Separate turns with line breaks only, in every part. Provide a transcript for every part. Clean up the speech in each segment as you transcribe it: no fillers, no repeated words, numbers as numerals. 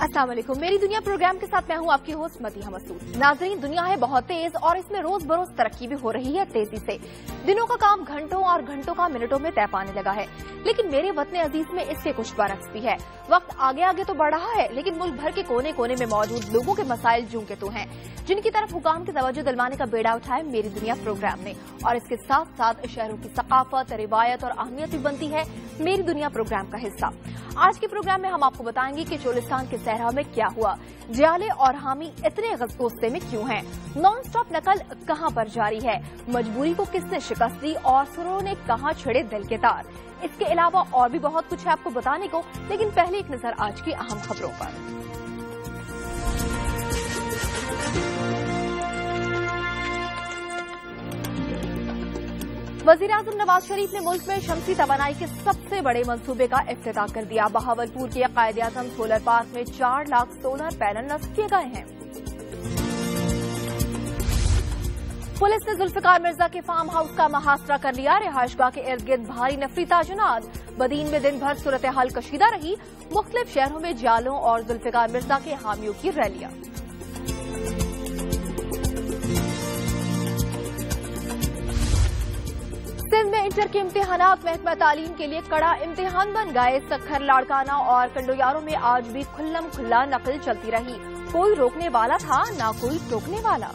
अस्सलाम वालेकुम। मेरी दुनिया प्रोग्राम के साथ मैं हूं आपकी होस्ट मदीहा मसूद। नाजरीन, दुनिया है बहुत तेज और इसमें रोज बरोज तरक्की भी हो रही है तेजी से। दिनों का काम घंटों और घंटों का मिनटों में तय पाने लगा है, लेकिन मेरे वतन अजीज में इसके कुछ बरक्स भी है। वक्त आगे आगे तो बढ़ रहा है, लेकिन मुल्क भर के कोने कोने में मौजूद लोगों के मसाइल जूं के तो हैं, जिनकी तरफ हुकाम की तवज्जो दिलवाने का बेड़ा उठाया मेरी दुनिया प्रोग्राम ने। और इसके साथ साथ शहरों की सकाफत, रिवायत और अहमियत भी बनती है मेरी दुनिया प्रोग्राम का हिस्सा। आज के प्रोग्राम में हम आपको बताएंगे कि चोलिस्तान के सहरा में क्या हुआ, जियाले और हामी इतने गुस्से में क्यों हैं, नॉन स्टॉप नकल कहां पर जारी है, मजबूरी को किसने शिकस्त दी और सुरों ने कहां छेड़े दिल के तार। इसके अलावा और भी बहुत कुछ है आपको बताने को, लेकिन पहले एक नजर आज की अहम खबरों पर। वज़ीर-ए-आज़म नवाज शरीफ ने मुल्क में शमसी तवानाई के सबसे बड़े मंसूबे का इफ्तिताह कर दिया। बहावलपुर के कायद-ए-आज़म सोलर पार्क में 4 लाख सोलर पैनल नस्ब किए गए हैं। पुलिस ने जुल्फिकार मिर्जा के फार्म हाउस का मुहासरा कर लिया। रिहायशगाह के इर्द गिर्द भारी नफरी ताजुनात। बदीन में दिन भर सूरत हाल कशीदा रही। मुख्तलिफ शहरों में जालों और जुल्फिकार मिर्जा के हामियों की रैलियां। सिंध में इंटर के इम्तिहानात महकमा तालीम के लिए कड़ा इम्तिहान बन गए। सखर, लाड़काना और कंडोयारों में आज भी खुल्लम खुल्ला नकल चलती रही। कोई रोकने वाला था, ना कोई टोकने वाला।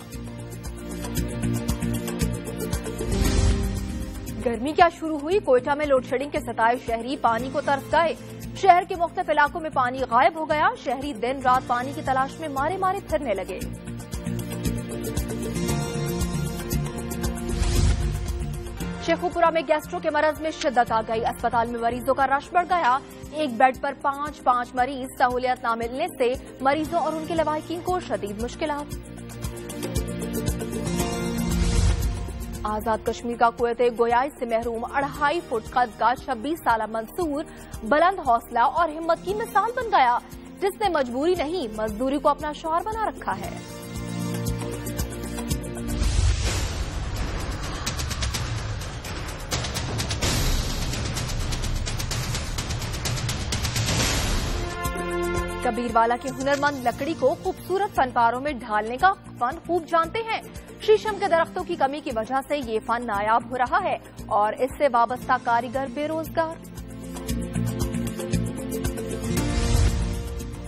गर्मी क्या शुरू हुई, कोयटा में लोड शेडिंग के सताए शहरी पानी को तरस गए। शहर के मुख्तलिफ इलाकों में पानी गायब हो गया। शहरी दिन रात पानी की तलाश में मारे मारे फिरने लगे। शेखुपुरा में गैस्ट्रो के मरज में शिद्दत आ गई। अस्पताल में मरीजों का रश बढ़ गया। एक बेड पर 5 मरीज। सहूलियत न मिलने से मरीजों और उनके लवाहिकीन को शदीद मुश्किलात। आजाद कश्मीर का कुव्वत गोयाई से महरूम 2.5 फुट कद का 26 साला मंसूर बुलंद हौसला और हिम्मत की मिसाल बन गया, जिसने मजबूरी नहीं मजदूरी को अपना शौहर बना रखा है। कबीरवाला के हुनरमंद लकड़ी को खूबसूरत फनपारों में ढालने का फन खूब जानते हैं। शीशम के दरख्तों की कमी की वजह से ये फन नायाब हो रहा है और इससे वाबस्ता कारीगर बेरोजगार।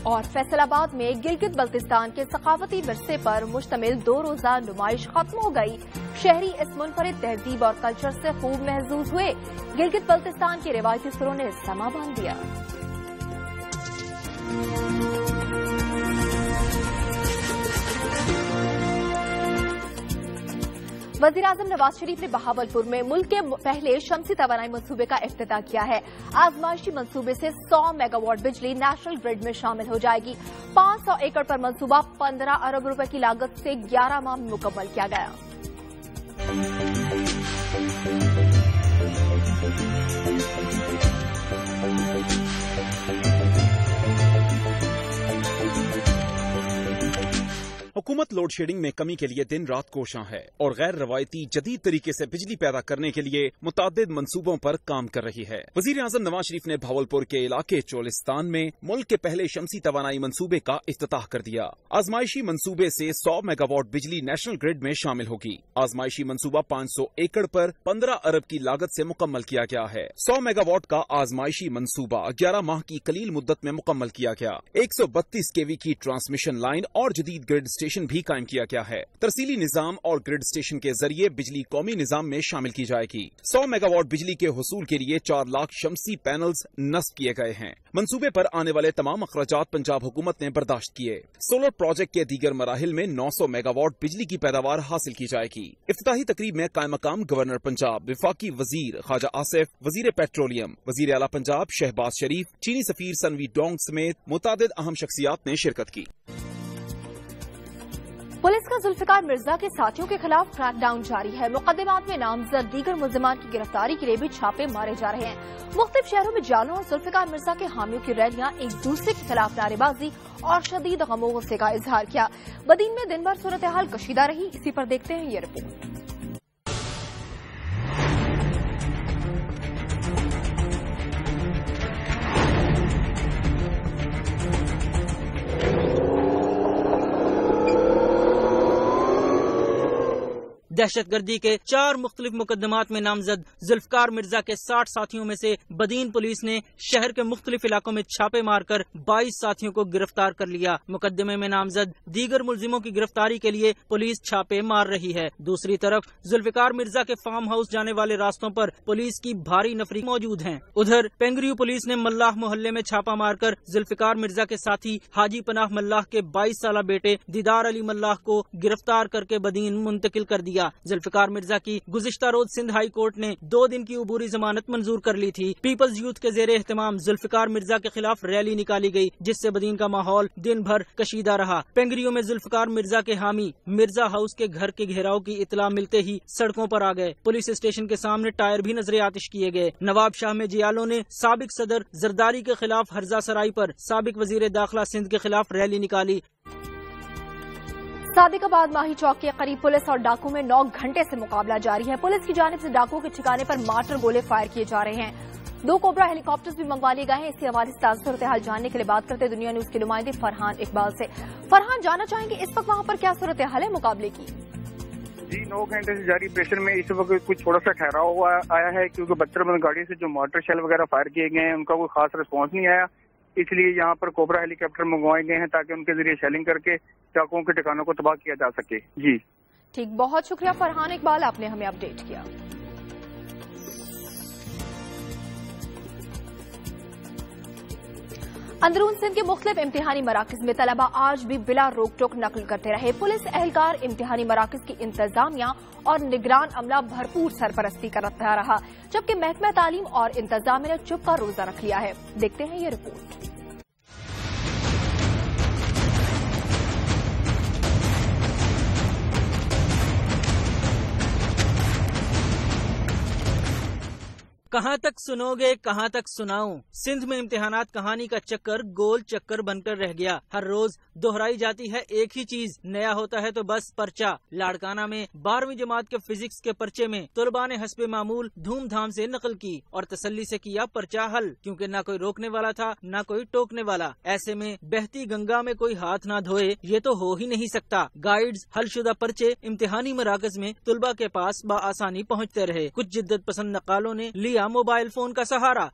और फैसलाबाद में गिलगित बल्तिस्तान के सकाफती विरसे पर मुश्तमिल 2 रोजा नुमाइश खत्म हो गई। शहरी इस मुनफरिद तहजीब और कल्चर से खूब महजूज हुए। गिलगित बल्तिस्तान के रिवायती सुरों ने समा बांध दिया। वज़ीर-ए-आज़म नवाज शरीफ ने बहावलपुर में मुल्क के पहले शमसी तवानाई मंसूबे का इफ्तिताह किया है। आजमाइशी मंसूबे से 100 मेगावाट बिजली नेशनल ग्रिड में शामिल हो जाएगी। 500 एकड़ पर मंसूबा 15 अरब रुपए की लागत से 11 माह में मुकम्मल किया गया।
हुकूमत लोड शेडिंग में कमी के लिए दिन रात कोशां है और गैर रवायती जदीद तरीके से बिजली पैदा करने के लिए मुतादिद मंसूबों पर काम कर रही है। वज़ीर-ए-आज़म नवाज शरीफ ने भावलपुर के इलाके चोलिस्तान में मुल्क के पहले शमसी तवानाई मंसूबे का इफ्तिताह कर दिया। आजमाइशी मंसूबे से 100 मेगावाट बिजली नेशनल ग्रिड में शामिल होगी। आजमाइशी मंसूबा 500 एकड़ पर 15 अरब की लागत से मुकम्मल किया गया है। 100 मेगावाट का आजमाइशी मंसूबा 11 माह की कलील मुद्दत में मुकम्मल किया गया। 132 केवी की ट्रांसमिशन लाइन और जदीद ग्रिड स्टेशन भी कायम किया गया है। तरसीली निजाम और ग्रिड स्टेशन के जरिए बिजली कौमी निजाम में शामिल की जाएगी। 100 मेगावाट बिजली के हुसूल के लिए 4 लाख शमसी पैनल्स नस्ब किए गए हैं। मंसूबे पर आने वाले तमाम अखराजात पंजाब हुकूमत ने बर्दाश्त किए। सोलर प्रोजेक्ट के दीगर मराहिल में 900 मेगावाट बिजली की पैदावार हासिल की जाएगी। इफ्तिताही तकरीब में कायम मकाम गवर्नर पंजाब, विफाकी वजीर ख्वाजा आसिफ, वजीर पेट्रोलियम, वजीर आला पंजाब शहबाज शरीफ, चीनी सफीर सनवी डोंग समेत मुतादिद अहम शख्सियात ने शिरकत की।
पुलिस का जुल्फिकार मिर्जा के साथियों के खिलाफ क्रैकडाउन जारी है। मुकदमात में नामजद दीगर मुल्जिमान की गिरफ्तारी के लिए भी छापे मारे जा रहे हैं। मुख्तलिफ शहरों में जालों और जुल्फिकार मिर्जा के हामियों की रैलियां एक दूसरे के खिलाफ नारेबाजी और शदीद गमो गुस्से का इजहार किया। बदीन में दिन भर सूरत हाल कशीदा रही। इसी पर देखते हैं ये रिपोर्ट।
दहशत गर्दी के 4 मुख्तलिफ मुकदमात में नामजद जुल्फकार मिर्जा के 60 साथियों में से बदीन पुलिस ने शहर के मुख्तलिफ इलाकों में छापे मारकर 22 साथियों को गिरफ्तार कर लिया। मुकदमे में नामजद दीगर मुलजिमों की गिरफ्तारी के लिए पुलिस छापे मार रही है। दूसरी तरफ जुल्फकार मिर्जा के फार्म हाउस जाने वाले रास्तों पर पुलिस की भारी नफरी मौजूद है। उधर पेंगरियो पुलिस ने मल्लाह मोहल्ले में छापा मारकर जुल्फकार मिर्जा के साथी हाजी पनाह मल्लाह के 22 साला बेटे दीदार अली मल्लाह को गिरफ्तार करके बदीन मुंतकिल कर दिया। जुल्फकार मिर्जा की गुज़िश्ता रोज सिंध हाई कोर्ट ने 2 दिन की उबूरी जमानत मंजूर कर ली थी। पीपल्स यूथ के जेर एहतमाम जुल्फकार मिर्जा के खिलाफ रैली निकाली गई, जिससे बदीन का माहौल दिन भर कशीदा रहा। पेंगरियो में जुल्फकार मिर्जा के हामी मिर्जा हाउस के घर के घेराव की इतला मिलते ही सड़कों पर आ गए। पुलिस स्टेशन के सामने टायर भी नजर आतिश किए गए। नवाब शाह में जियालों ने साबिक सदर जरदारी के खिलाफ हर्जा सराय पर साबिक वजीर दाखिला सिंध के खिलाफ रैली निकाली।
सादिकाबाद माही चौक के करीब पुलिस और डाकू में 9 घंटे से मुकाबला जारी है। पुलिस की जानिब से डाकुओं के ठिकाने पर मार्टर गोले फायर किए जा रहे हैं। 2 कोबरा हेलीकॉप्टर्स भी मंगवा लिए गए हैं। इसी हवाले से ताज़ा सूरत हाल जानने के लिए बात करते दुनिया न्यूज के नुमाइंदे फरहान इकबाल से। फरहान, जानना चाहेंगे इस वक्त वहां पर क्या सूरत हाल है मुकाबले की?
जी, 9 घंटे से जारी प्रेशर में इस वक्त कुछ थोड़ा सा ठहराव हुआ आया है, क्योंकि 72 गाड़ी से जो मोटर शेल वगैरह फायर किए गए हैं उनका कोई खास रिस्पॉन्स नहीं आया। इसलिए यहाँ पर कोबरा हेलीकॉप्टर मंगवाए गए हैं ताकि उनके जरिए शेलिंग करके डाकुओं के ठिकानों को तबाह किया जा सके। जी
ठीक, बहुत शुक्रिया फरहान इकबाल, आपने हमें अपडेट किया। अंदरून सिंध के मुख्तलिफ इम्तिहानी मराकज में तलबा आज भी बिला रोक टोक नकल करते रहे। पुलिस एहलकार इम्तिहानी मराकज की इंतजामिया और निगरान अमला भरपूर सरपरस्ती करता रहा, जबकि महकमा तालीम और इंतजामिया ने चुप का रोजा रख लिया है। देखते हैं ये रिपोर्ट।
कहाँ तक सुनोगे, कहाँ तक सुनाऊं? सिंध में इम्तिहानात कहानी का चक्कर गोल चक्कर बनकर रह गया। हर रोज दोहराई जाती है एक ही चीज, नया होता है तो बस पर्चा। लाड़काना में 12वीं जमात के फिजिक्स के पर्चे में तलबा ने हस्बे मामूल धूमधाम से नकल की और तसल्ली से किया पर्चा हल, क्योंकि न कोई रोकने वाला था न कोई टोकने वाला। ऐसे में बहती गंगा में कोई हाथ ना धोए ये तो हो ही नहीं सकता। गाइड्स हलशुदा पर्चे इम्तिहानी मराकज में तलबा के पास बआसानी पहुँचते रहे। कुछ जिद्दत पसंद नकालों ने लिया मोबाइल फोन का सहारा।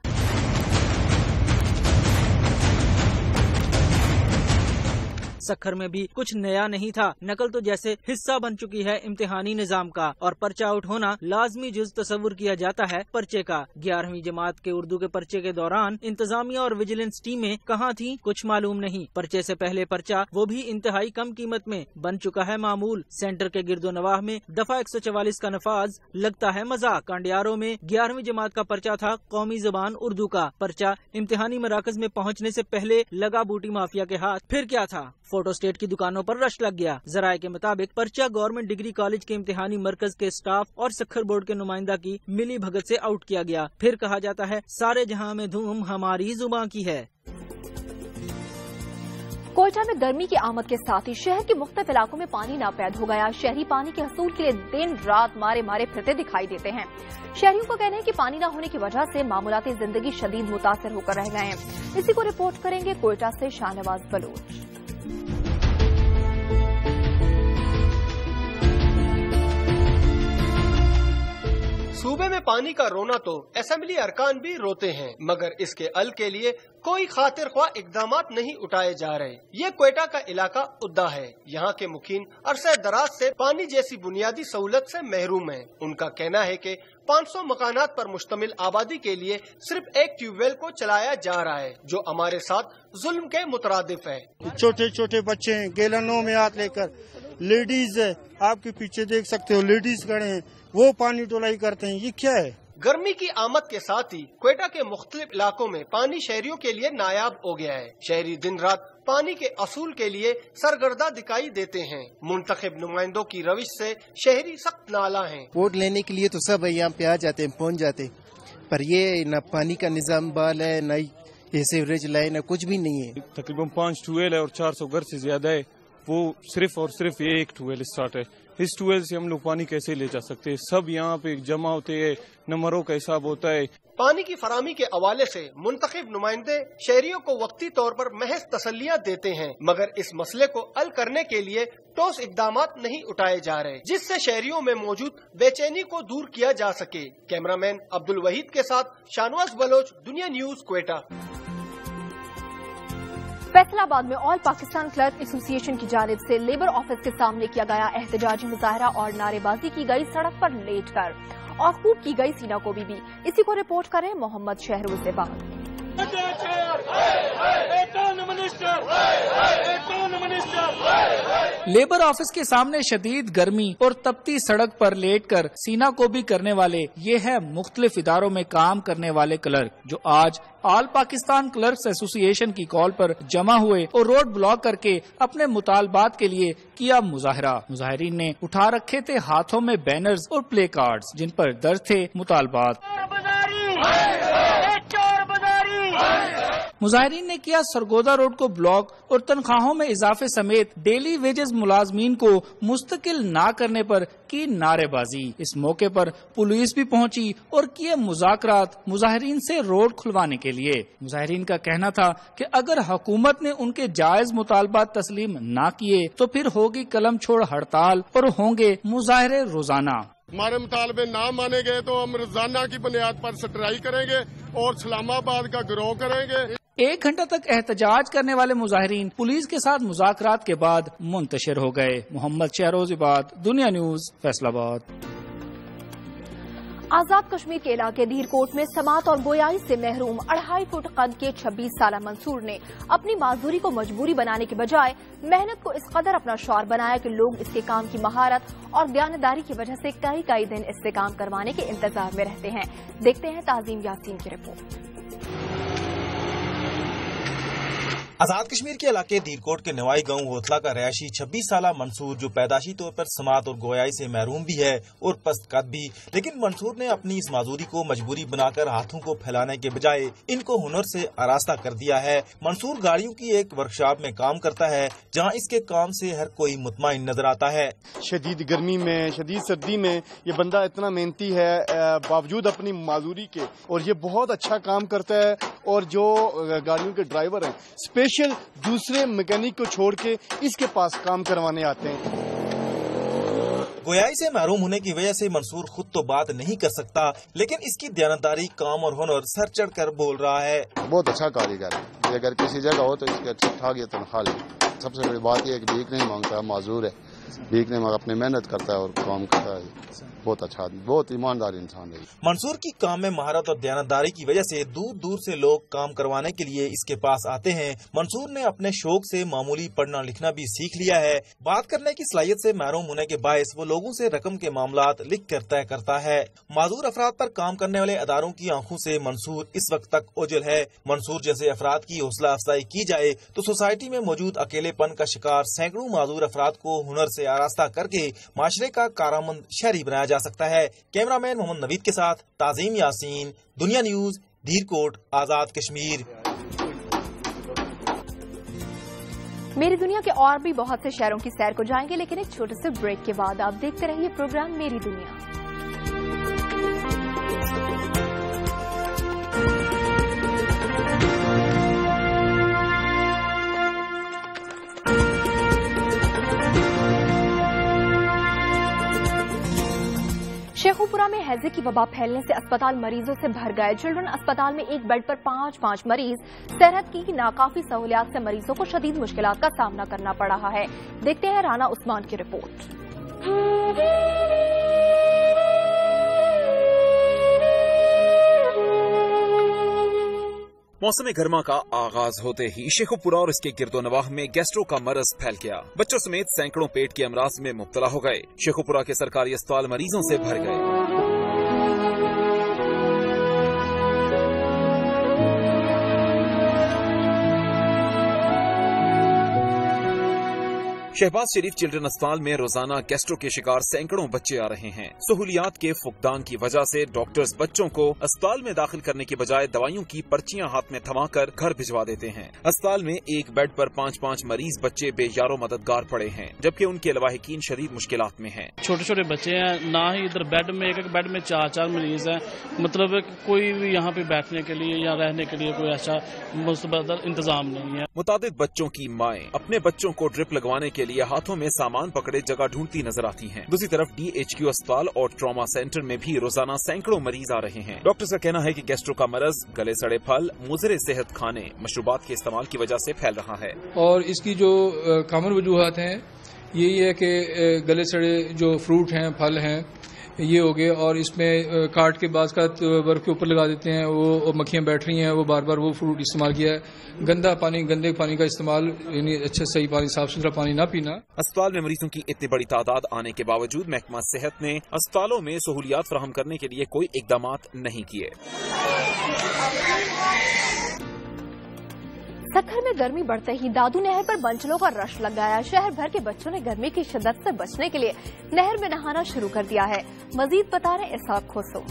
सखर में भी कुछ नया नहीं था। नकल तो जैसे हिस्सा बन चुकी है इम्तिहानी निजाम का, और पर्चा आउट होना लाजमी जुज तस्वुर किया जाता है पर्चे का। 11वीं जमात के उर्दू के पर्चे के दौरान इंतजामिया और विजिलेंस टीमें कहाँ थी कुछ मालूम नहीं। पर्चे से पहले पर्चा, वो भी इंतहाई कम कीमत में, बन चुका है मामूल। सेंटर के गिरदोनवाह में दफा 144 का नफाज लगता है मजाक। कांडियारों में 11वीं जमात का पर्चा था कौमी जबान उर्दू का। पर्चा इम्तिहानी मराकज में पहुँचने से पहले लगा बूटी माफिया के हाथ। फिर क्या था, फोटो स्टेट की दुकानों पर रश लग गया। जराये के मुताबिक पर्चा गवर्नमेंट डिग्री कॉलेज के इम्तिहानी मरकज के स्टाफ और सखर बोर्ड के नुमाइंदा की मिली भगत से आउट किया गया। फिर कहा जाता है सारे जहां में धूम हमारी जुबान की है।
कोयटा में गर्मी की आमद के साथ ही शहर के मुख्तलिफ इलाकों में पानी नापैद हो गया। शहरी पानी के हसूल के लिए दिन रात मारे मारे फिरते दिखाई देते हैं। शहरियों का कहना है कि पानी न होने की वजह से मामूलाती जिंदगी शदीद मुतासर होकर रह गए हैं। इसी को रिपोर्ट करेंगे कोयटा से शाहनवाज बलोच।
सूबे में पानी का रोना तो असेंबली अरकान भी रोते हैं, मगर इसके हल के लिए कोई खातिर ख्वाह इकदाम नहीं उठाए जा रहे। ये कोयटा का इलाका उद्दा है। यहाँ के मुकीन अरसे दराज से पानी जैसी बुनियादी सहूलत से महरूम हैं। उनका कहना है कि 500 मकानात पर मुश्तमिल आबादी के लिए सिर्फ एक ट्यूबवेल को चलाया जा रहा है, जो हमारे साथ जुल्म के मुतरादिफ है।
छोटे छोटे बच्चे हैं, गैलनों में हाथ लेकर, लेडीज है, आपके पीछे देख सकते हो लेडीज खड़े हैं, वो पानी ढुलाई करते हैं। ये क्या है?
गर्मी की आमद के साथ ही कोयटा के मुख्तलिफ इलाकों में पानी शहरियों के लिए नायाब हो गया है। शहरी दिन रात पानी के असूल के लिए सरगर्दा दिखाई देते हैं। मुंतखब नुमाइंदों की रविश से शहरी सख्त नाला हैं।
वोट लेने के लिए तो सब यहाँ पे आ जाते हैं, पहुँच जाते हैं, पर ये न पानी का निजाम बाल है, न ये सीवरेज लाइन है, कुछ भी नहीं है।
तकरीबन 5 ट्यूबवेल है और 400 घर से ज्यादा है। वो सिर्फ और सिर्फ ये एक ट्यूबवेल स्टार्ट है।
इस ट्यूबवेल से हम लोग पानी कैसे ले जा सकते हैं? सब यहाँ पे जमा होते हैं, नंबरों का हिसाब होता है।
पानी की फराहमी के हवाले से मुंतखब नुमाइंदे शहरियों को वक्ती तौर पर महज तसल्लियाँ देते हैं, मगर इस मसले को हल करने के लिए ठोस इकदामात नहीं उठाए जा रहे, जिससे शहरियों में मौजूद बेचैनी को दूर किया जा सके। कैमरामैन अब्दुल वहीद के साथ शानवाज बलोच, दुनिया न्यूज, क्वेटा।
फैसलाबाद में ऑल पाकिस्तान क्लर्क एसोसिएशन की जानिब से लेबर ऑफिस के सामने किया गया एहतजाजी मुजाहरा और नारेबाजी की गई सड़क पर लेट कर और खूब की गई सीना को भी। इसी को रिपोर्ट करें मोहम्मद शहरोज बाग।
लेबर ऑफिस के सामने शदीद गर्मी और तपती सड़क पर लेटकर सीना को भी करने वाले ये है मुख्तलिफ इदारों में काम करने वाले क्लर्क, जो आज ऑल पाकिस्तान क्लर्क्स एसोसिएशन की कॉल पर जमा हुए और रोड ब्लॉक करके अपने मुतालबात के लिए किया मुजाहरा। मुजाहिरीन ने उठा रखे थे हाथों में बैनर्स और प्ले कार्ड्स, जिन पर दर्ज थे मुतालबात। मुजाहिरीन ने किया सरगोदा रोड को ब्लॉक और तनख्वाहों में इजाफे समेत डेली वेजेस मुलाजमीन को मुस्तकिल ना करने पर की नारेबाजी। इस मौके पर पुलिस भी पहुंची और किए मुज़ाकरात मुजाहिरीन से रोड खुलवाने के लिए। मुजाहिरीन का कहना था कि अगर हुकूमत ने उनके जायज मुतालबात तस्लीम ना किए तो फिर होगी कलम छोड़ हड़ताल और होंगे मुजाहरे रोजाना।
हमारे मुतालबे ना माने गए तो हम रोजाना की बुनियाद पर स्ट्राइक करेंगे और इस्लामाबाद का गिरोह करेंगे।
1 घंटा तक एहतजाज करने वाले मुजाहिरीन पुलिस के साथ मुज़ाकरात के बाद मुंतशिर हो गए। मोहम्मद शहरोज़ाबाद, दुनिया न्यूज, फैसलाबाद।
आजाद कश्मीर के इलाके धीरकोट में समात और गोयाई से महरूम 2.5 फुट कद के 26 साला मंसूर ने अपनी माजूरी को मजबूरी बनाने के बजाय मेहनत को इस कदर अपना शौर बनाया कि लोग इसके काम की महारत और दयानतदारी की वजह से कई दिन इससे काम करवाने के इंतजार में रहते हैं। देखते हैं ताजीम यासीन की रिपोर्ट।
आजाद कश्मीर के इलाके धीरकोट के नवाई गांव होतला का रहायशी 26 साला मंसूर, जो पैदाशी तौर पर समात और गोयाई से महरूम भी है और पस्त कद भी, लेकिन मंसूर ने अपनी इस माजूरी को मजबूरी बनाकर हाथों को फैलाने के बजाय इनको हुनर से आरास्ता कर दिया है। मंसूर गाड़ियों की एक वर्कशॉप में काम करता है, जहां इसके काम से हर कोई मुतमईन नजर आता है।
शदीद गर्मी में, शदीद सर्दी में ये बंदा इतना मेहनती है बावजूद अपनी माजूरी के, और ये बहुत अच्छा काम करता है। और जो गाड़ियों के ड्राइवर हैं स्पेशल दूसरे मैकेनिक को छोड़ के इसके पास काम करवाने आते हैं।
गोयाई से महरूम होने की वजह से मंसूर खुद तो बात नहीं कर सकता, लेकिन इसकी दयानतदारी, काम और हुनर सर चढ़ कर बोल रहा है।
बहुत अच्छा कारीगर है, अगर किसी जगह हो तो इसके ठीक ठाक ये तनख्वाह ले। सबसे बड़ी बात यह है कि भीख नहीं मांगता, माजूर है, भीख नहीं मांगता, अपनी मेहनत करता है और काम करता है। बहुत अच्छा आदमी, बहुत ईमानदार इंसान है।
मंसूर की काम में महारत और दयानतदारी की वजह से दूर दूर से लोग काम करवाने के लिए इसके पास आते हैं। मंसूर ने अपने शौक से मामूली पढ़ना लिखना भी सीख लिया है। बात करने की सलाहियत से महरूम होने के बायस वो लोगों से रकम के मामलात लिख कर तय करता है। माजूर अफराद पर काम करने वाले अदारों की आंखों से मंसूर इस वक्त तक ओझल है। मंसूर जैसे अफराद की हौसला अफजाई की जाए तो सोसाइटी में मौजूद अकेलेपन का शिकार सैकड़ों माजूर अफराद को हुनर से आरास्ता करके माशरे का कारमंद शहरी बनाया जा सकता है। कैमरामैन मोहम्मद नवीद के साथ ताजीम यासीन, दुनिया न्यूज, धीरकोट, आजाद कश्मीर।
मेरी दुनिया के और भी बहुत से शहरों की सैर को जाएंगे, लेकिन एक छोटे से ब्रेक के बाद आप देखते रहिए प्रोग्राम मेरी दुनिया। शेखुपुरा में हैजे की वबा फैलने से अस्पताल मरीजों से भर गए। चिल्ड्रन अस्पताल में एक बेड पर 5 मरीज। सेहत की नाकाफी सहूलियात से मरीजों को शदीद मुश्किलात का सामना करना पड़ रहा है। देखते हैं राना उस्मान की रिपोर्ट।
मौसम गर्मा का आगाज होते ही शेखुपुरा और इसके गिरदोनवाह में गैस्ट्रो का मरज फैल गया। बच्चों समेत सैकड़ों पेट के अमराज में मुब्तला हो गए। शेखुपुरा के सरकारी अस्पताल मरीजों से भर गए। शहबाज शरीफ चिल्ड्रन अस्पताल में रोजाना गैस्ट्रो के शिकार सैकड़ों बच्चे आ रहे हैं। सहूलियात के फुकदान की वजह से डॉक्टर्स बच्चों को अस्पताल में दाखिल करने की बजाय दवाइयों की पर्चियां हाथ में थमाकर घर भिजवा देते हैं। अस्पताल में एक बेड पर 5-5 मरीज बच्चे बेयारो मददगार पड़े हैं, जबकि उनके लवाहिकीन शदीद मुश्किलात में हैं।
छोटे छोटे बच्चे हैं, ना ही इधर बेड में एक बेड में 4-4 मरीज हैं। मतलब कोई भी यहाँ पे बैठने के लिए या रहने के लिए कोई ऐसा मुस्तबदल इंतजाम नहीं है।
मुतादिद बच्चों की माएं अपने बच्चों को ड्रिप लगवाने के लिए हाथों में सामान पकड़े जगह ढूंढती नजर आती हैं। दूसरी तरफ DHQ अस्पताल और ट्रॉमा सेंटर में भी रोजाना सैकड़ों मरीज आ रहे हैं। डॉक्टर्स का कहना है कि गैस्ट्रो का मरज गले सड़े फल, मुज़रे सेहत खाने, मशरूबात के इस्तेमाल की वजह से फैल रहा है।
और इसकी जो कॉमन वजूहात हैं यही है कि गले सड़े जो फ्रूट हैं, फल हैं, ये हो गए और इसमें काट के बाद का बर्फ के ऊपर लगा देते हैं, वो मक्खियां बैठ रही हैं, वो बार बार वो फ्रूट इस्तेमाल किया है। गंदा पानी, गंदे पानी का इस्तेमाल, यानी अच्छे सही पानी, साफ सुथरा पानी ना पीना।
अस्पताल में मरीजों की इतनी बड़ी तादाद आने के बावजूद महकमा सेहत ने अस्पतालों में सहूलियात फराहम करने के लिए कोई इकदामात नहीं किए।
सक्खर में गर्मी बढ़ते ही दादू नहर पर बंचलों का रश लग गया। शहर भर के बच्चों ने गर्मी की शिद्दत से बचने के लिए नहर में नहाना शुरू कर दिया है। मजीद बता रहे इसाक खोसो।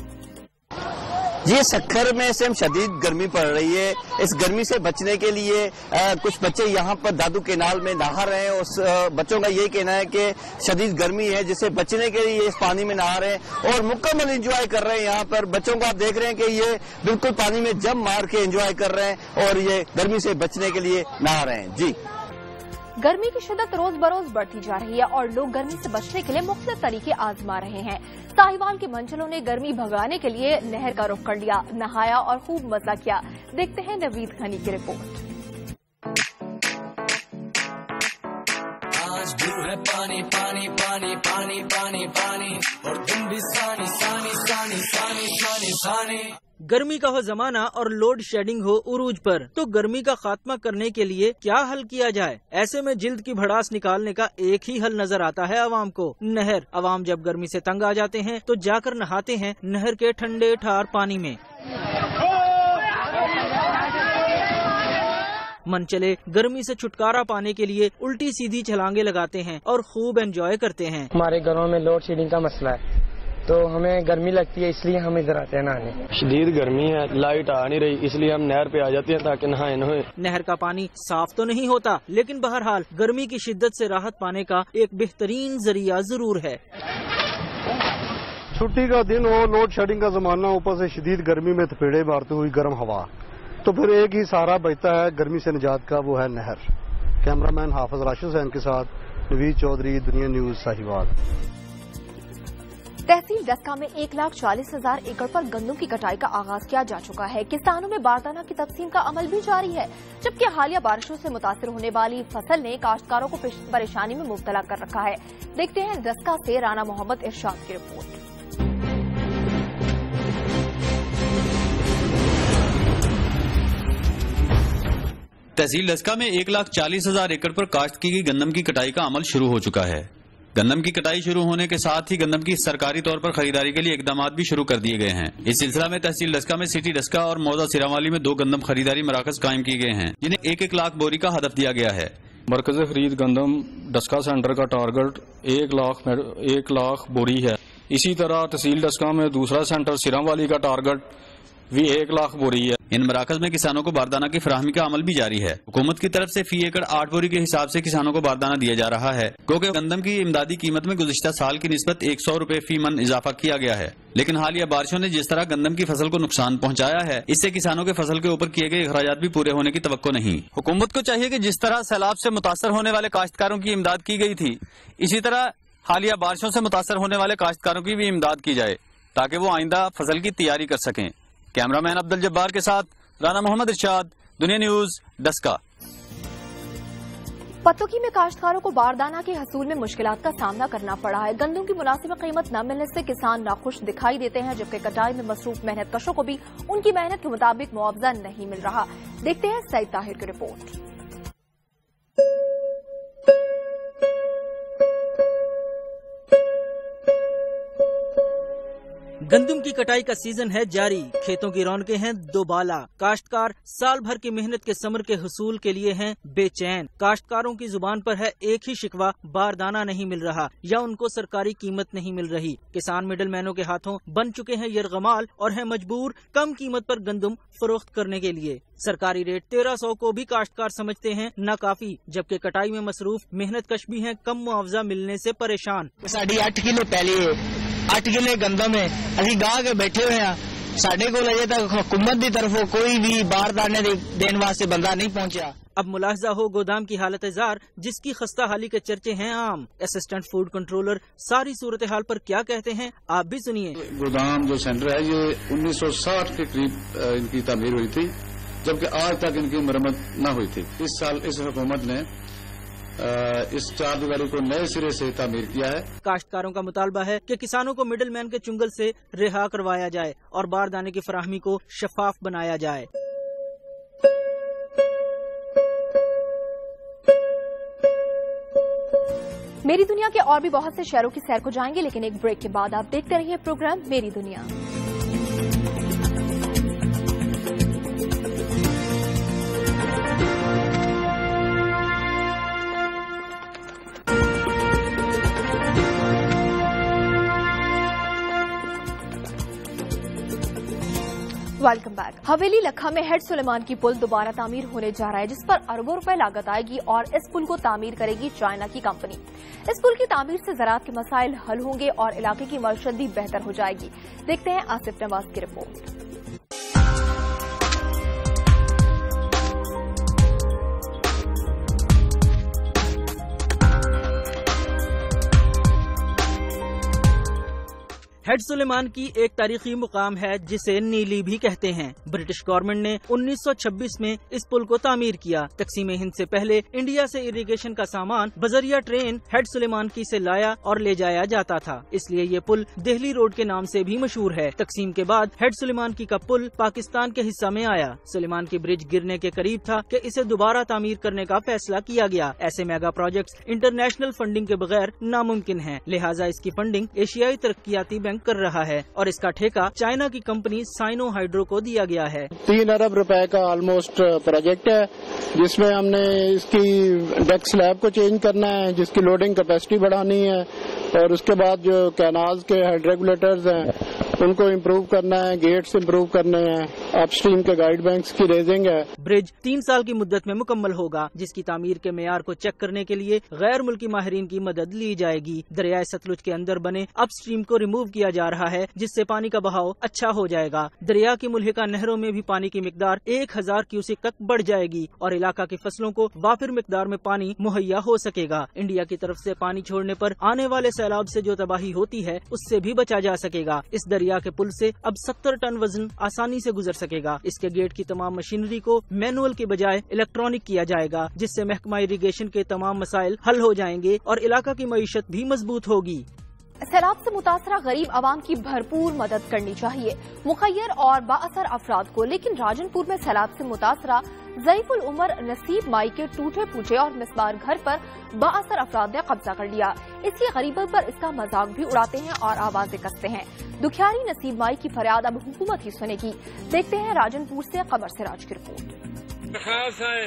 ये सक्खर में से शदीद गर्मी पड़ रही है। इस गर्मी से बचने के लिए कुछ बच्चे यहाँ पर दादू केनाल में नहा रहे हैं। उस बच्चों का यही कहना है कि शदीद गर्मी है, जिससे बचने के लिए इस पानी में नहा रहे हैं और मुकम्मल एंजॉय कर रहे हैं। यहाँ पर बच्चों को आप देख रहे हैं कि ये बिल्कुल पानी में जम मार के एंजॉय कर रहे हैं और ये गर्मी से बचने के लिए नहा रहे हैं। जी,
गर्मी की शिद्दत रोज बरोज बढ़ती जा रही है और लोग गर्मी से बचने के लिए मुख्तलिफ तरीके आजमा रहे हैं। साहिवाल के मंचलों ने गर्मी भगाने के लिए नहर का रुख कर लिया, नहाया और खूब मजा किया। देखते हैं नवीद खनी की रिपोर्ट।
आज ब्लू है पानी पानी पानी पानी पानी पानी और तुम भी सानी सानी सानी सानी सानी सानी।
गर्मी का हो जमाना और लोड शेडिंग हो उरूज पर, तो गर्मी का खात्मा करने के लिए क्या हल किया जाए? ऐसे में जिल्द की भड़ास निकालने का एक ही हल नजर आता है अवाम को, नहर। अवाम जब गर्मी से तंग आ जाते हैं तो जाकर नहाते हैं नहर के ठंडे ठार पानी में। मन चले गर्मी से छुटकारा पाने के लिए उल्टी सीधी छलांगे लगाते हैं और खूब एंजॉय करते हैं।
हमारे घरों में लोड शेडिंग का मसला है तो हमें गर्मी लगती है, इसलिए हम इधर आते हैं नहाने।
शदीद गर्मी है, लाइट आ नहीं रही, इसलिए हम नहर पे आ जाते हैं ताकि नहाए नहाए।
नहर का पानी साफ तो नहीं होता, लेकिन बहरहाल गर्मी की शिद्दत से राहत पाने का एक बेहतरीन जरिया जरूर है।
छुट्टी का दिन हो, लोड शेडिंग का जमाना, ऊपर से शदीद गर्मी में थपेड़े मारती हुई गर्म हवा, तो फिर एक ही सहारा बचता है गर्मी से निजात का, वो है नहर। कैमरामैन हाफिज राशिद हुसैन के साथ नवीद चौधरी, दुनिया न्यूज, साहिवाल।
तहसील डस्का में 1,40,000 एकड़ पर गंदम की कटाई का आगाज किया जा चुका है। किसानों में बारदाना की तकसीम का अमल भी जारी है, जबकि हालिया बारिशों से मुतासिर होने वाली फसल ने काश्तकारों को परेशानी में मुब्तला कर रखा है। देखते हैं डस्का से राना मोहम्मद इरशाद की रिपोर्ट।
तहसील डस्का में 1,40,000 एकड़ पर काश्त की गई गंदम की कटाई का अमल शुरू हो चुका है। गंदम की कटाई शुरू होने के साथ ही गंदम की सरकारी तौर पर खरीदारी के लिए इकदाम भी शुरू कर दिए गए हैं। इस सिलसिला में तहसील डस्का में सिटी डस्का और मौजा सिरावाली में 2 गंदम खरीदारी मराकज कायम किए गए हैं, जिन्हें 1-1 लाख बोरी का हदफ दिया गया है।
मरकज खरीद गंदम डस्का सेंटर का टारगेट 1 लाख बोरी है। इसी तरह तहसील डस्का में दूसरा सेंटर सिरावाली का टारगेट भी 1 लाख बोरी है।
इन मराकज में किसानों को बारदाना की फराहमी का अमल भी जारी है। हुकूमत की तरफ से फी एकड़ 8 बोरी के हिसाब से किसानों को बारदाना दिया जा रहा है, क्योंकि गंदम की इमदादी कीमत में गुज़िश्ता साल की निस्बत 100 रुपए फी मन इजाफा किया गया है। लेकिन हालिया बारिशों ने जिस तरह गंदम की फसल को नुकसान पहुंचाया है, इससे किसानों के फसल के ऊपर किए गए अखराजात भी पूरे होने की तवक्को नहीं। हुकूमत को चाहिए कि जिस तरह सैलाब से मुतासर होने वाले काश्तकारों की इमदाद की गई थी, इसी तरह हालिया बारिशों से मुतासर होने वाले काश्तकारों की भी इमदाद की जाए, ताकि वो आइंदा फसल की तैयारी कर सकें। कैमरामैन अब्दुल जब्बार के साथ राना मोहम्मद इरशाद, दुनिया न्यूज, डस्का।
पत्तोकी में काश्तकारों को बारदाना के हसूल में मुश्किलात का सामना करना पड़ा है। गंदम की मुनासिब कीमत न मिलने से किसान नाखुश दिखाई देते हैं, जबकि कटाई में मसरूफ मेहनत कशों को भी उनकी मेहनत के मुताबिक मुआवजा नहीं मिल रहा। देखते हैं सईद ताहिर की रिपोर्ट।
गंदम की कटाई का सीजन है जारी, खेतों की रौनकें हैं दोबाला। काश्तकार साल भर की मेहनत के समर के हुसूल के लिए हैं बेचैन। काश्तकारों की जुबान पर है एक ही शिकवा, बारदाना नहीं मिल रहा या उनको सरकारी कीमत नहीं मिल रही। किसान मिडल मैनों के हाथों बन चुके हैं यरगमाल और हैं मजबूर कम कीमत पर गंदम फरोख्त करने के लिए। सरकारी रेट 1300 को भी काश्तकार समझते हैं नाकाफी, जबकि कटाई में मसरूफ मेहनत कश भी हैं कम मुआवजा मिलने से परेशान।
8 किलो पहले 8 किलो गंदम है, अभी गाह के बैठे हुए हैं। साढ़े को अजे तक हुकूमत की तरफों कोई भी बारदाने देने वास्ते बंदा नहीं पहुंचा।
अब मुलाहजा हो गोदाम की हालत जार, जिसकी खस्ता हाली के चर्चे हैं आम। असिस्टेंट फूड कंट्रोलर सारी सूरत हाल पर क्या कहते हैं, आप भी सुनिए।
गोदाम जो सेंटर है ये 1960 के करीब इनकी तामीर हुई थी, जबकि आज तक इनकी मरम्मत न हुई थी। इस साल इस हुकूमत ने इस 4 दीवारी को नए सिरे से तामीर किया है।
काश्तकारों का मुतालबा है कि किसानों को मिडल मैन के चुंगल से रिहा करवाया जाए और बारदाने की फराहमी को शफाफ बनाया जाए।
मेरी दुनिया के और भी बहुत से शहरों की सैर को जाएंगे, लेकिन एक ब्रेक के बाद आप देखते रहिए प्रोग्राम मेरी दुनिया। Welcome back. हवेली लखा में हेड सुलेमान की पुल दोबारा तामीर होने जा रहा है, जिस पर अरबों रुपए लागत आएगी और इस पुल को तामीर करेगी चाइना की कंपनी। इस पुल की तामीर से ज़राअत के मसाइल हल होंगे और इलाके की मईशत भी बेहतर हो जाएगी। देखते हैं आसिफ नवाज की रिपोर्ट।
हेड सुलेमान की एक तारीखी मुकाम है जिसे नीली भी कहते हैं। ब्रिटिश गवर्नमेंट ने 1926 में इस पुल को तामीर किया। तकसीम हिंद से पहले इंडिया से इरिगेशन का सामान बजरिया ट्रेन हेड सुलेमान की से लाया और ले जाया जाता था, इसलिए ये पुल दिल्ली रोड के नाम से भी मशहूर है। तकसीम के बाद हेड सुलेमान की का पुल पाकिस्तान के हिस्सा में आया। सुलेमान की ब्रिज गिरने के करीब था कि इसे दोबारा तामीर करने का फैसला किया गया। ऐसे मेगा प्रोजेक्ट्स इंटरनेशनल फंडिंग के बगैर नामुमकिन हैं, लिहाजा इसकी फंडिंग एशियाई तरक्याती बैंक कर रहा है और इसका ठेका चाइना की कंपनी साइनो हाइड्रो को दिया गया है।
3 अरब रुपए का ऑलमोस्ट प्रोजेक्ट है, जिसमें हमने इसकी डेक स्लैब को चेंज करना है, जिसकी लोडिंग कैपेसिटी बढ़ानी है और उसके बाद जो कैनाल्स के हेड रेगुलेटर्स हैं उनको इम्प्रूव करना है, गेट्स इम्प्रूव करने हैं, अपस्ट्रीम के गाइड बैंक्स की रेजिंग है।
ब्रिज 3 साल की मुद्दत में मुकम्मल होगा, जिसकी तामीर के मेयार को चेक करने के लिए गैर मुल्की माहिरीन की मदद ली जाएगी। दरियाए सतलुज के अंदर बने अपस्ट्रीम को रिमूव किया जा रहा है, जिससे पानी का बहाव अच्छा हो जाएगा। दरिया की मुल्हिका नहरों में भी पानी की मिकदार 1000 क्यूसेक तक बढ़ जाएगी और इलाका की फसलों को वाफिर मिकदार में पानी मुहैया हो सकेगा। इंडिया की तरफ से पानी छोड़ने पर आने वाले सैलाब से जो तबाही होती है उससे भी बचा जा सकेगा। इस दरिया के पुल से अब 70 टन वजन आसानी से गुजर सकेगा। इसके गेट की तमाम मशीनरी को मैनुअल के बजाय इलेक्ट्रॉनिक किया जाएगा, जिससे महकमा इरिगेशन के तमाम मसाइल हल हो जाएंगे और इलाका की मईशत भी मजबूत होगी।
सैलाब से मुतासरा गरीब आवाम की भरपूर मदद करनी चाहिए, मुखय्यर और बाअसर अफराद को। लेकिन राजनपुर में सैलाब से मुतासरा ज़ईफुल उमर नसीब माई के टूटे फूटे और मिसबार घर पर बाअसर अफराद ने कब्जा कर लिया। इसलिए गरीबों पर इसका मजाक भी उड़ाते हैं और आवाजें कसते हैं। दुखियारी नसीब माई की फरियाद अब हुकूमत ही सुनेगी। देखते हैं राजनपुर से कमर सिराज की रिपोर्ट।
खास है,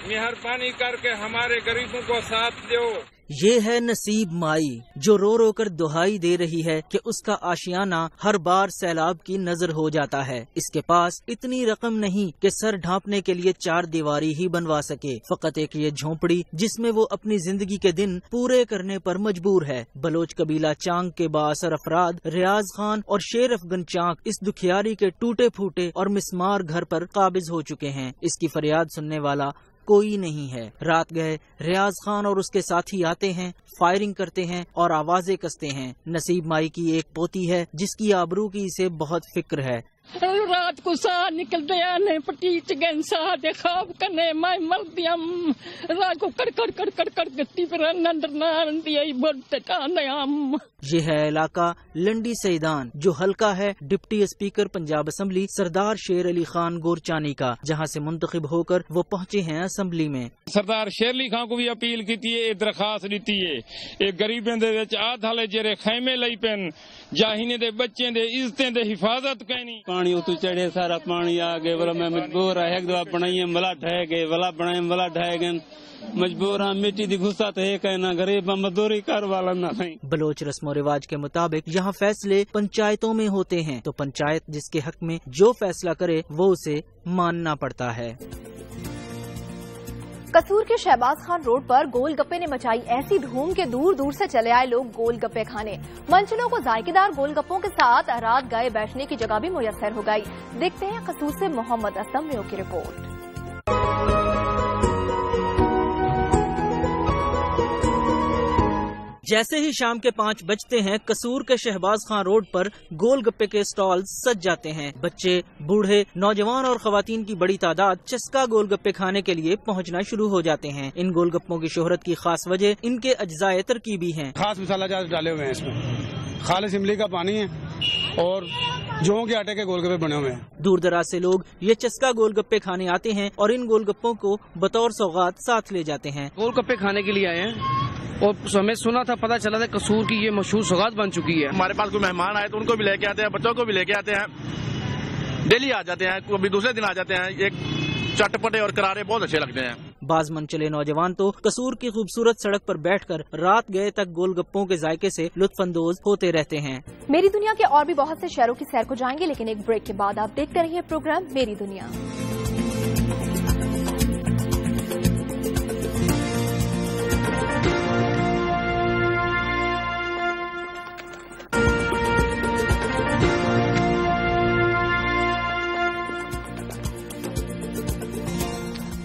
मेहरबानी करके हमारे गरीबों को साथ दो।
ये है नसीब माई जो रो रो कर दुहाई दे रही है कि उसका आशियाना हर बार सैलाब की नजर हो जाता है। इसके पास इतनी रकम नहीं कि सर ढांपने के लिए 4 दीवारी ही बनवा सके, फकत एक ये झोंपड़ी जिसमें वो अपनी जिंदगी के दिन पूरे करने पर मजबूर है। बलोच कबीला चांग के बाअसर अफराद रियाज खान और शेर अफगन चांग इस दुखियारी के टूटे फूटे और मिसमार घर पर काबिज हो चुके हैं। इसकी फरियाद सुनने वाला कोई नहीं है। रात गए रियाज खान और उसके साथी आते हैं, फायरिंग करते हैं और आवाजें कसते हैं। नसीब माई की एक पोती है जिसकी आबरू की इसे बहुत फिक्र है।
رات کو سا نکلتے آنے پٹیچ گن سا دے خواب کرنے میں مردیم رات کو کڑ کڑ کڑ کڑ کڑ گتی پر نندر ناندی ای بڑھتے کانیام.
یہ ہے علاقہ لنڈی سیدان جو حلقہ ہے ڈپٹی اسپیکر پنجاب اسمبلی سردار شیر علی خان گورچانی کا، جہاں سے منتخب ہو کر وہ پہنچے ہیں اسمبلی میں.
سردار شیر علی خان کو بھی اپیل کی ہے، درخواست دیتی ہے ایک غریبیں دے وچ آدھالے جڑے خیمے لئی پن جاہینے دے بچے دے عزتیں دے حفاظت کہنی.
پانی اتو چڑھے سارا پانی آ گئے بلا میں مجبور ہے ایک دو بنائیے بلا ڈھہ گئے بلا بنائے بلا ڈھہ گئے مجبور ہاں مٹی دی گھسا تو ہے کہنا غریب مزدوری کر والا نہ نہیں.
بلوچ رسم و رواج کے مطابق یہاں فیصلے پنچایتوں میں ہوتے ہیں تو پنچایت جس کے حق میں جو فیصلہ کرے وہ اسے ماننا پڑتا ہے.
قصور کے شہباز خان روڈ پر گول گپے نے مچائی ایسی دھوم کہ دور دور سے چلے آئے لوگ گول گپے کھانے. منچلوں کو ذائقے دار گول گپوں کے ساتھ رات گئے بیٹھنے کی جگہ بھی میسر ہو گئی. دیکھتے ہیں قصور سے محمد اسلم میو کی رپورٹ.
جیسے ہی شام کے 5 بجتے ہیں قصور کے شہباز خان روڈ پر گول گپے کے سٹال سج جاتے ہیں. بچے، بوڑھے، نوجوان اور خواتین کی بڑی تعداد چسکا گول گپے کھانے کے لیے پہنچنا شروع ہو جاتے ہیں. ان گول گپوں کی شہرت کی خاص وجہ ان کے اجزاء ترکیبی ہیں.
خاص مسالہ جات ڈالے ہوئے ہیں اس میں، خالص املی کا پانی ہے اور جووں کے آٹے کے گول گپے بنے ہوئے ہیں.
دور دراز سے لوگ یہ چسکا گول گپے کھانے آتے ہیں اور ان گول گپوں کو بطور سوغات ساتھ لے جاتے ہیں.
گول گپے کھانے کے لیے آئے ہیں اور ہمیں سنا تھا، پتہ چلا تھا قصور کی یہ مشہور سوغات بن چکی ہے.
ہمارے پاس کوئی مہمان آئے تو ان کو بھی لے کے آتے ہیں، بچوں کو بھی لے کے آتے ہیں، ڈیلی آ جاتے ہیں، کبھی دوسرے دن آ جاتے ہیں. ایک چٹپٹے اور کرارے بہت اچھے لگتے ہیں.
بعض منچلے نوجوان تو قصور کی خوبصورت سڑک پر بیٹھ کر رات گئے تک گول گپوں کے ذائقے سے لطف اندوز ہوتے رہتے ہیں.
میری دنیا کے اور بھی بہت سے شہروں کی سیر کو جائیں گے، لیکن ایک بریک کے بعد آپ دیکھتے رہیے پروگرام میری دنیا.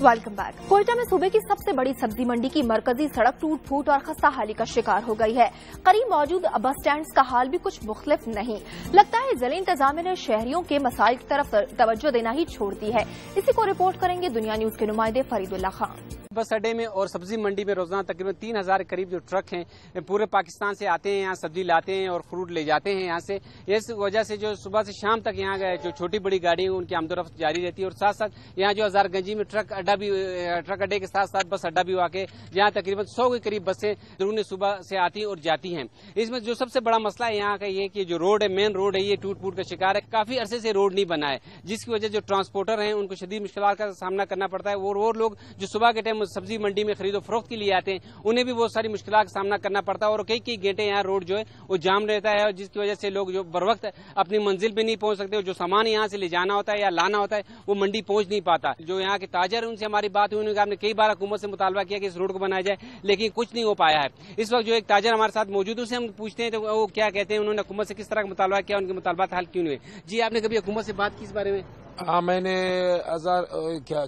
Welcome back. کوئٹہ میں صوبے کی سب سے بڑی سبزی منڈی کی مرکزی سڑک ٹوٹ پھوٹ اور خستہ حالی کا شکار ہو گئی ہے. قریب موجود بس سٹینڈز کا حال بھی کچھ مختلف نہیں. لگتا ہے ضلع انتظامیہ نے شہریوں کے مسائل کی طرف توجہ دینا ہی چھوڑ دی ہے. اسی کو رپورٹ کریں گے دنیا نیوز کے نمائندے فرید اللہ خان.
بس اڈے میں اور سبزی منڈی میں روزانہ تقریباً 3000 قریب جو ٹرک ہیں پورے پاکستان سے آتے ہیں، یہاں سبزی لاتے ہیں اور فروٹ لے جاتے ہیں یہاں سے. اس وجہ سے جو صبح سے شام تک یہاں جو چھوٹی بڑی گاڑی ہیں ان کی آمد و رفت جاری رہتی ہے. اور ساتھ ساتھ یہاں جو ہزار گنجی میں ٹرک اڈے کے ساتھ ساتھ بس اڈا بھی ہوا کے جہاں تقریباً 100 کے قریب بسیں درون صبح سے آتی اور جاتی ہیں. اس میں جو سب سے بڑا مسئلہ ہے یہاں کا یہ کہ جو روڈ ہے، مین روڈ ہے، یہ ٹوٹ پھوٹ کا شکار ہے. کافی عرصے سے روڈ نہیں بنا ہے جس کی وجہ جو ٹرانسپورٹر ہیں ان کو شدید مشکلات کا سامنا کرنا پڑتا ہے. وہ لوگ جو صبح کے ٹائم سبزی منڈی میں خرید و فروخت کے لیے آتے ہیں انہیں بھی بہت ساری مشکلات کا سامنا کرنا پڑتا ہے اور کئی گھنٹے یہاں روڈ جو ہے وہ جام رہتا ہے، جس کی وجہ سے لوگ جو بر وقت اپنی منزل پہ نہیں پہنچ سکتے. جو سامان یہاں سے لے جانا ہوتا ہے یا لانا ہوتا ہے وہ منڈی پہنچ نہیں پاتا. جو یہاں کے تاجر ہیں ان سے ہماری بات ہوئی، انہوں نے کہا ہم نے کئی بار حکومت سے مطالبہ کیا کہ اس روڈ کو بنایا جائے لیکن کچھ نہیں ہو پایا ہے. اس وقت جو ایک تاجر ہمارے ساتھ موجود ہے اسے ہم پوچھتے ہیں تو وہ کیا کہتے ہیں، انہوں نے حکومت سے کس طرح کا مطالبہ کیا، ان کے مطالبات حل کیوں نہیں ہوئے. جی آپ نے کبھی حکومت سے بات کی اس بارے میں؟
ہاں میں نے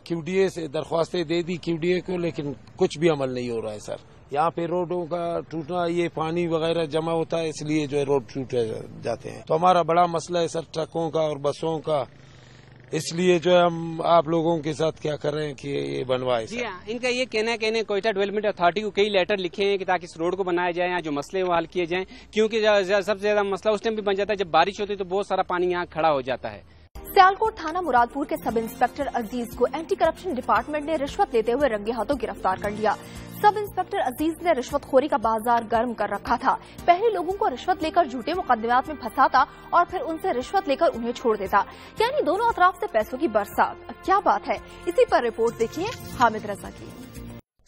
کیو ڈی اے سے درخواستیں دے دی کیو ڈی اے کو، لیکن کچھ بھی عمل نہیں ہو رہا ہے سر. یہاں پہ روڈوں کا ٹوٹنا، یہ پانی وغیرہ جمع ہوتا ہے اس لیے جو ہے روڈ ٹوٹ جاتے ہیں. تو ہمارا بڑا مسئلہ ہے سر ٹرکوں کا اور بسوں کا، اس لیے جو ہے ہم آپ لوگوں کے ساتھ کیا کر رہے ہیں کہ یہ بنوائے.
جی ہاں، ان کا یہ کہنا ہے کہ انہیں کوئٹہ ڈیولپمنٹ اتھارٹی کو کئی لیٹر لکھے ہیں کہ تاکہ اس روڈ کو بنایا جائے، یہاں جو مسئلے وہ حل کیے جائیں. کیونکہ سب سے زیادہ مسئلہ اس ٹائم بھی بن جاتا ہے جب بارش ہوتی ہے تو بہت سارا پانی یہاں کھڑا ہو جاتا ہے.
سیالکوٹ تھانہ مرادپور کے سب انسپکٹر عزیز کو اینٹی کرپشن ڈپارٹمنٹ نے رشوت لیتے ہوئے رنگے ہاتھوں گرفتار کر لیا. سب انسپکٹر عزیز نے رشوت خوری کا بازار گرم کر رکھا تھا. پہلے لوگوں کو رشوت لے کر جھوٹے مقدمات میں پھنساتا اور پھر ان سے رشوت لے کر انہیں چھوڑ دیتا، یعنی دونوں اطراف سے پیسوں کی برسات. کیا بات ہے، اسی پر رپورٹ دیکھیے حامد رضا کی.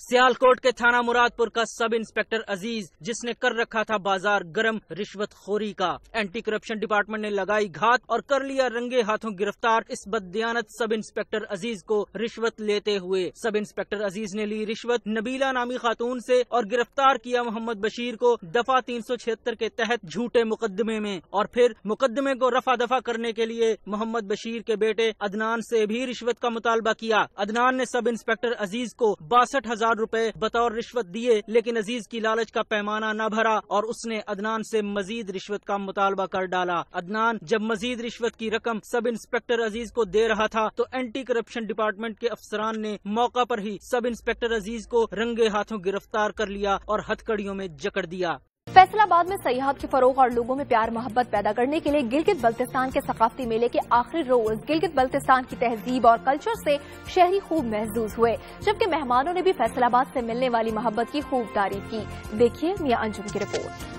سیالکوٹ کے تھانہ مرادپور کا سب انسپکٹر عزیز جس نے کر رکھا تھا بازار گرم رشوت خوری کا، اینٹی کرپشن ڈپارٹمنٹ نے لگائی گھات اور کر لیا رنگے ہاتھوں گرفتار اس بددیانت سب انسپکٹر عزیز کو رشوت لیتے ہوئے. سب انسپکٹر عزیز نے لی رشوت نبیلہ نامی خاتون سے اور گرفتار کیا محمد بشیر کو دفعہ 376 کے تحت جھوٹے مقدمے میں. اور پھر مقدمے کو رفع دفع کرنے کے لیے محمد بشیر کے بیٹے عدنان سے بھی رشوت کا مطالبہ کیا. عدنان نے سب انسپکٹر عزیز کو 62,000 1000 रुपए बतौर रिश्वत दिए, लेकिन अजीज की लालच का पैमाना न भरा और उसने अदनान से मजीद रिश्वत का मुतालबा कर डाला। अदनान जब मजीद रिश्वत की रकम सब इंस्पेक्टर अजीज को दे रहा था तो एंटी करप्शन डिपार्टमेंट के अफसरान ने मौका पर ही सब इंस्पेक्टर अजीज को रंगे हाथों गिरफ्तार कर लिया और हथकड़ियों में जकड़ दिया।
फैसलाबाद में सयाहत के फरोग और लोगों में प्यार मोहब्बत पैदा करने के लिए गिलगित बल्तिस्तान के सकाफती मेले के आखिरी रोज गिलगित बल्तिस्तान की तहजीब और कल्चर से शहरी खूब महसूस हुए, जबकि मेहमानों ने भी फैसलाबाद से मिलने वाली मोहब्बत की खूब तारीफ की। देखिए मियां अंजुम की रिपोर्ट।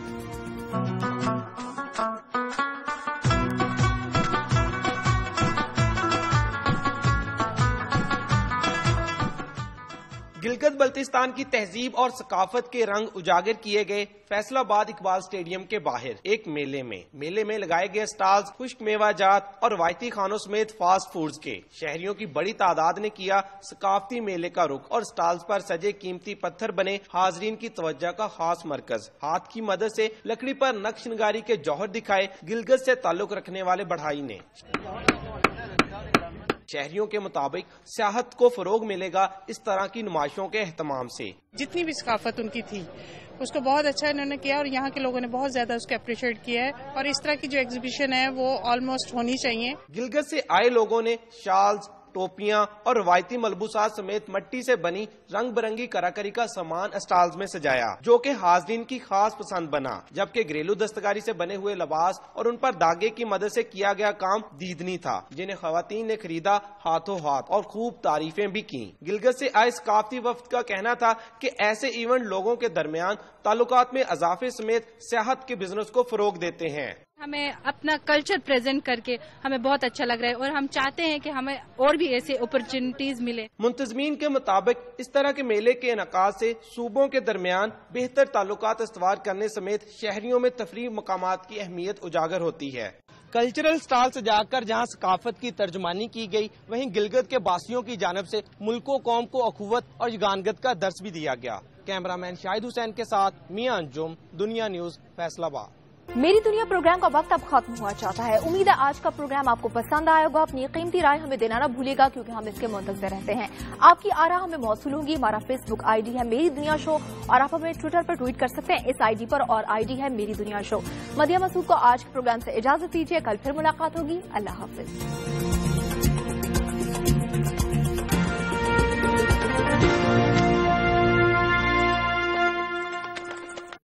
गिलगित बल्तिस्तान की तहजीब और सकाफत के रंग उजागर किए गए फैसलाबाद इकबाल स्टेडियम के बाहर एक मेले में लगाए गए स्टॉल्स खुश्क मेवाजात और रवायती खानों समेत फास्ट फूड्स के शहरियों की बड़ी तादाद ने किया सकाफती मेले का रुख और स्टॉल्स पर सजे कीमती पत्थर बने हाजरीन की तवज्जो का खास मरकज। हाथ की मदद से लकड़ी पर नक्श नगारी के जौहर दिखाए गिलगित से ताल्लुक रखने वाले बढ़ाई ने। शहरियों के मुताबिक सियाहत को फरोग मिलेगा इस तरह की नुमाइशों के एहतमाम से।
जितनी भी सकाफत उनकी थी उसको बहुत अच्छा इन्होंने किया और यहाँ के लोगों ने बहुत ज्यादा उसको अप्रिशिएट किया है और इस तरह की जो एग्जीबिशन है वो ऑलमोस्ट होनी चाहिए।
गिलगित से आए लोगों ने शाल्स, टोपियां और रवायती मलबूसात समेत मिट्टी से बनी रंग बिरंगी कराकरी का सामान स्टॉल्स में सजाया, जो कि हाजरीन की खास पसंद बना, जबकि घरेलू दस्तकारी से बने हुए लिबास और उन पर धागे की मदद से किया गया काम दीदनी था, जिन्हें खवातीन ने खरीदा हाथों हाथ और खूब तारीफें भी की। गिलगित से आए सकाफती वफ्द का कहना था कि ऐसे इवेंट लोगों के दरमियान ताल्लुकात में इजाफे समेत सियाहत के बिजनेस को फरोग देते हैं।
हमें अपना कल्चर प्रेजेंट करके हमें बहुत अच्छा लग रहा है और हम चाहते हैं कि हमें और भी ऐसे अपॉर्चुनिटीज मिले।
मुंतजमीन के मुताबिक इस तरह के मेले के इनकाद से सूबों के दरमियान बेहतर ताल्लुकात इस्तवार करने समेत शहरियों में तफरीह मकामात की अहमियत उजागर होती है। कल्चरल स्टॉल सजाकर जहां सकाफत की तर्जुमानी की गई, वहीं गिलगित के बासियों की जानिब से मुल्को कौम को अखुवत और यगानगत का दर्स भी दिया गया। कैमरामैन शाहिद हुसैन के साथ मियां अंजुम, दुनिया न्यूज, फैसलाबाद।
मेरी दुनिया प्रोग्राम का वक्त अब खत्म हुआ चाहता है। उम्मीद है आज का प्रोग्राम आपको पसंद आया होगा। अपनी कीमती राय हमें देना ना भूलिएगा, क्योंकि हम इसके मुंतज़िर रहते हैं। आपकी आरा हमें मौसूल होगी। हमारा फेसबुक आईडी है मेरी दुनिया शो और आप हमें ट्विटर पर ट्वीट कर सकते हैं इस आईडी पर, और आईडी है मेरी दुनिया शो। मदिया मसूद को आज के प्रोग्राम से इजाजत दीजिए। कल फिर मुलाकात होगी। अल्लाह हाफिज।